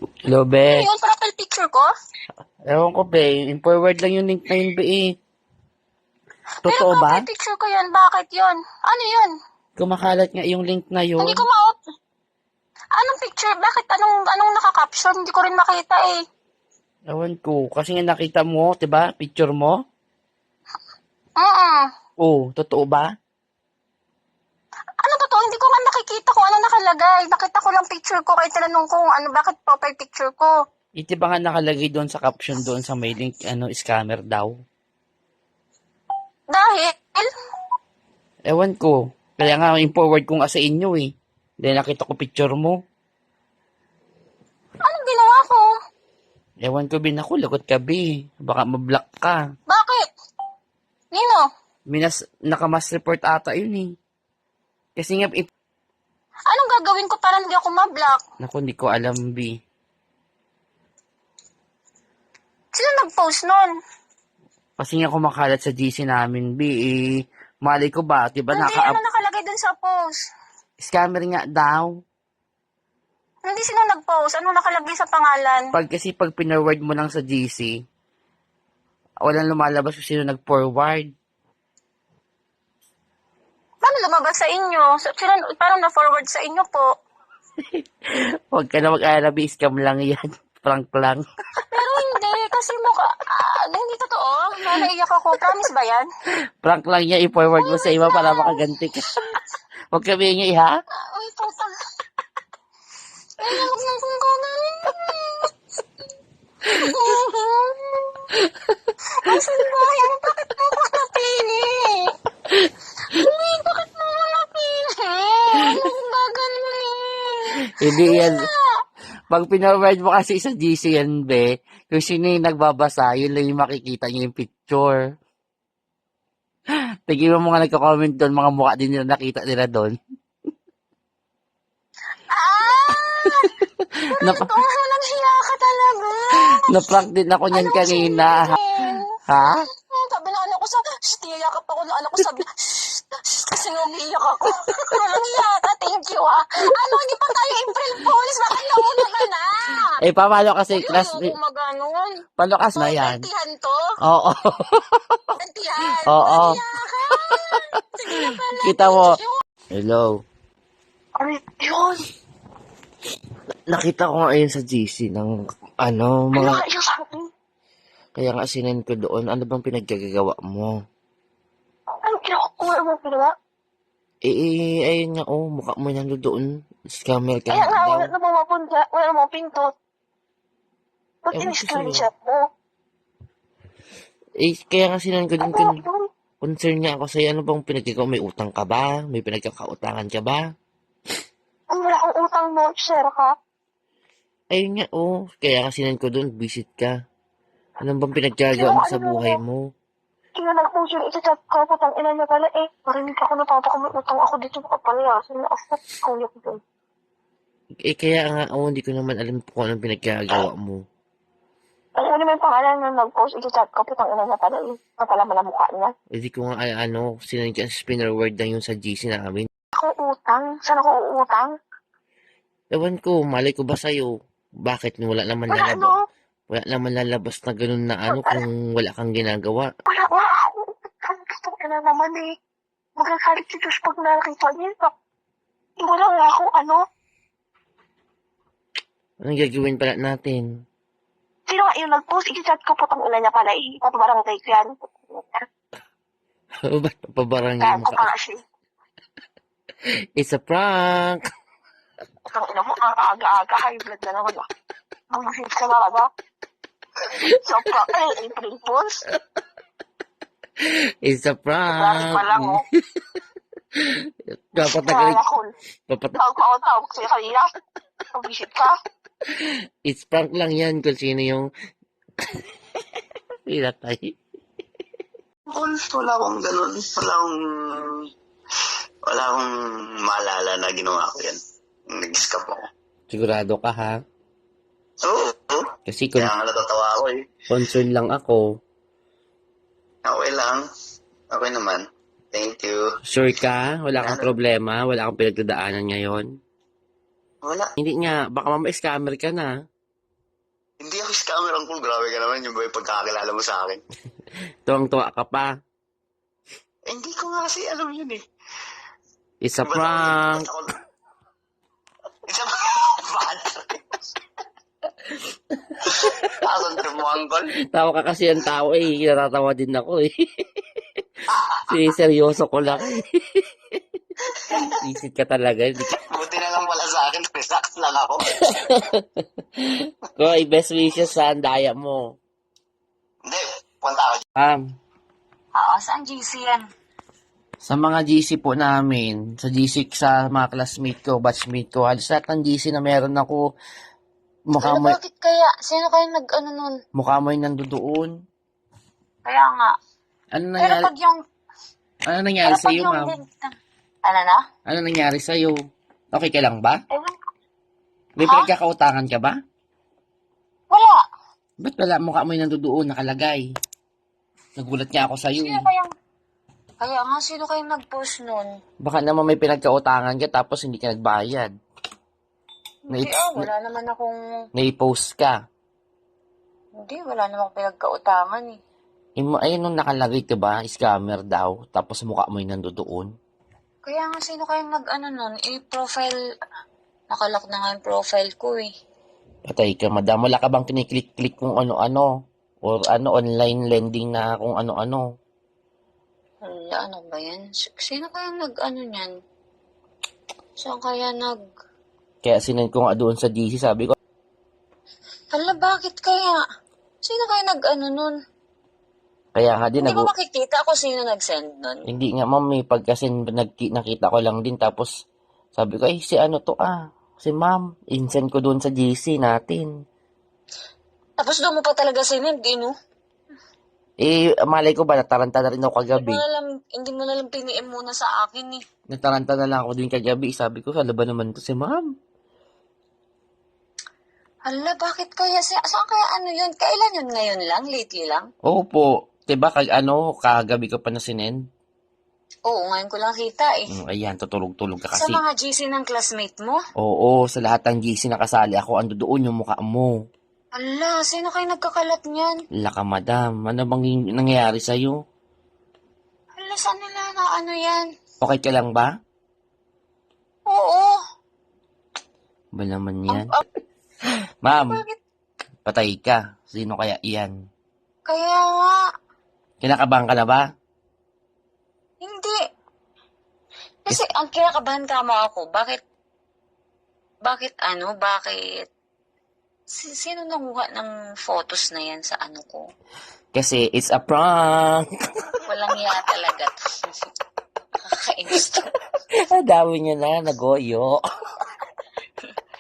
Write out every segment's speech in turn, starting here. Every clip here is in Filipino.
Hello, Ano be. yun? Profile picture ko? Ewan ko, be. In-forward lang yung link na yun, be. Pero Totoo ba? profile picture ko yun. Bakit yun? Ano yun? Kumakalat nga yung link na Hindi yun. ko ma-op. Anong picture? Bakit? Anong naka-caption? Hindi ko rin makita eh. Ewan ko. Kasi nga nakita mo, diba? Picture mo. Oo. Oh, totoo ba? Ano totoo? Hindi ko nga nakikita kung ano nakalagay. Nakita ko lang picture ko. Kaya tinanong ko kung ano, bakit profile picture ko. Iti ba nga nakalagay doon sa caption doon sa may link, scammer daw? Dahil, Ewan ko. Kaya nga, in-forward ko nga sa inyo eh. Dahil nakita ko picture mo. anong ginawa ko? Ewan ko, bin ako. Lagot ka, be. Baka mablock ka. Bakit? Nino? Naka-mass report ata yun eh. Kasi nga, Anong gagawin ko para hindi ako ma-block? naku, hindi ko alam, be. Sino nag-post nun? Kasi nga kumakalat sa GC namin, B. Malay ko ba, diba Hindi, ano nakalagay dun sa post? scammer nga daw. Hindi sino nag-post. Anong nakalagay sa pangalan? Kasi pag pinoward mo lang sa GC, walang lumalabas kung sino nag-forward. Paano lumabas sa inyo? Parang na-forward sa inyo po. Huwag ka na mag-alala, B. Scam lang yan. Prank lang. Pero hindi, kasi hindi totoo. Naiyak ako. Promise ba yan? Prank lang yan. I-forward mo sa iba para makaganti ka. Huwag ka bingi, ha? Uy, puta. Naiyak ng kung gano'n. Asan ba yan? Bakit mo ako napili? Uy, bakit mo ako napili? Anong gaganunin? Hindi yan. Nga. Pag pinoward mo kasi sa GC yan, be, kung sino yung nagbabasa, yun lang yung makikita niya yung picture. Tignan mo mga nagko-comment doon, mga mukha din nila nakita nila doon. Ah! Nap- Ito, walang hiya ka talaga. Na-prank din ako niyan Alam ko kanina. sabihin. Ha? Sabi ng anak ko tiyayakap ako ng anak ko sabi, kasi umiiyak ako. Walang hiya ka, thank you ah. Ano, hindi pa tayo April Fools, baka nauna ka na. Eh, paano kasi Uy, class, ano kung maganon? paano kasi na yan? Gantihan to? Oo. Gantihan? Oo. Walang hiya ka. Sige na pala, Kita mo. thank you. Hello. Ano yun? Nakita ko nga yun sa GC ng Ano mga, nga yung sabi? kaya nga sinend ko doon, ano bang pinaggagawa mo? Ano ginawa mo ginawa? Ayun nga, mukha mo nang doon. Scammer ka Kaya nga nga, daw. wala na pumapunta, wala na mapindot. Ba't Ewan ko in-screenshot mo? Kaya nga sinend ko din, Ano yun? concern nga ako sa'yo, ano bang pinaggagawa? May utang ka ba? May pinagkakautangan ka ba? Ang wala akong utang mo, share ka. Ayun nga, kaya nga sinend ko doon, visit ka. Ano bang pinaggagawa mo sa buhay mo? Kaya nag-post yun, iti-chat ko, putang ina niya pala eh. Marinig ako na papa ko, may utang ako dito, makapalayasin na ako. Kuya ko doon. Kaya nga, hindi ko naman alam kung anong pinaggagawa mo. Ano naman yung pangalan na nag-post, iti-chat ko, putang ina niya pala eh. Napalaman ang mukha niya. Di ko nga, sinend ka, spinner word lang yung sa GC namin. Ako utang? Saan ako uutang? Ewan ko, malay ko ba sa'yo? Bakit wala naman Wala lalabas? ano? Wala naman lalabas na ganun na kung wala kang ginagawa. Wala akong utang. Putang ina naman eh. Magagalit si Diyos pag nakita niya. Wala nga ako ano. Anong gagawin pala natin? Sino nga yung nag-post, iti-chat ko, putang ina niya pala eh. Papabarangay ko yan. Ba't pabarangay Kaya mo ko ka? pala siya. It's a prank! Putang ina mo, aga-aga, high blood na naman ah. Ang masip ka talaga. So, April Fools. It's a Bakit prank! pa lang oh. Dapat Kaya nagalit. ako, tawag ko sa'yo kanina. Pag-visit ka. It's prank lang yan kung sino yung pinatay. Fools, wala akong ganun. Wala akong maalala na ginawa ko yan. Nag-escape ako. Sigurado ka ha? Oo. Kasi Kaya nga natatawa ako eh. concern lang ako. Okay lang. Okay naman. Thank you. Sure ka? Wala kang problema? Wala kang pinagdadaanan ngayon? Wala. Hindi nga, baka mamaya scammer ka na. Hindi ako scammer, Uncle. Grabe ka naman yung ba yung pagkakakilala mo sa akin. Tuwang-tuwa ka pa. Hindi ko nga kasi alam yun eh. It's a Ba't prank. Isa pa bad trip. Asan trip mo, Uncle? Tawa ka kasi ang tao eh. Natatawa din ako eh. Seryoso ko lang eh. Visit ka talaga. Hindi ka... Buti na lang wala sa akin. Relax lang ako. Koy, best wishes sa andaya mo. Hindi, punta ako. Oo, saan GC yan? Sa mga GC po namin, sa GC sa mga classmate ko, batchmate ko, halos lahat ng GC na meron ako, mukha Ano, mo, bakit kaya? Sino kayo nag-ano nun? mukha mo yung nandoon. Kaya nga. Ano Pero nangyari, pag yung... ano nangyari Pero sa pag iyo, yung... ma'am? Ano na? Ano nangyari sa iyo? Okay ka lang ba? Ewan ko. May Ha? pinagkakautangan ka ba? Wala. Ba't wala mukha mo yung nandoon nakalagay? Nagulat nga ako sa iyo Sino eh. kayang... Kaya nga, sino kayong nag-post nun? Baka naman may pinagkautangan ka tapos hindi ka nagbayad. Hindi wala naman akong... Nai-post ka. Hindi, wala naman akong pinagkautangan eh. Ayun nung nakalagay ka ba? Scammer daw. Tapos mukha mo yung nandoon. Kaya nga, sino kayong nag-ano nun? Profile... Nakalock na nga yung profile ko eh. Patay ka, madam. Wala ka bang kiniklik-klik kung ano-ano? Or online lending na kung ano-ano? Wala, ano ba yan? Sino kayang nag-ano niyan? Saan kaya nag... Kaya sinend ko nga doon sa GC, sabi ko, Hala, bakit kaya? Sino kaya nag-ano nun? kaya nga din, Hindi ba makikita ako sino nag-send nun? hindi nga ma'am, kasi nakita ko lang din, tapos sabi ko, si ano to si ma'am, insend ko doon sa GC natin. Tapos doon mo pa talaga sinend, no? Malay ko ba, nataranta na rin ako kagabi. Hindi mo na lang piniim muna sa akin eh. Nataranta na lang ako din kagabi, sabi ko, hala ba naman to si ma'am? Hala, bakit kaya? Saan kaya ano yun? Kailan yun? Ngayon lang? Lately lang? Opo, diba kagabi ko pa na sinend? Oo, ngayon ko lang kita eh. Ayan, tutulog-tulog ka Sa kasi. mga GC ng classmate mo? Oo, sa lahat ng GC na kasali ako, ando doon yung mukha mo. Hala, sino kayo nagkakalat niyan? Laka madam, ano bang nangyayari sa'yo? Hala, saan nila na ano yan? Okay ka lang ba? Oo. Ba naman yan? Bakit? Ma'am, patay ka. Sino kaya iyan? Kaya nga. Kinakabahan ka na ba? Hindi. Kasi ang kinakabahan kamo ako. Bakit? Sino nanguha ng photos na yan sa ano ko? Kasi it's a prank. Walang iya talaga. Nakakainis to. Ang dami niya na, nagoyo.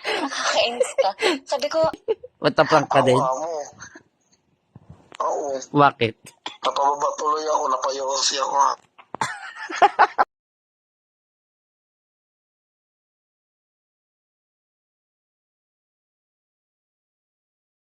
Nakakainis ka. Sabi ko, Mataprank ka din? Oo. Bakit? Napababa tuloy ako. Napayaw kasi ako.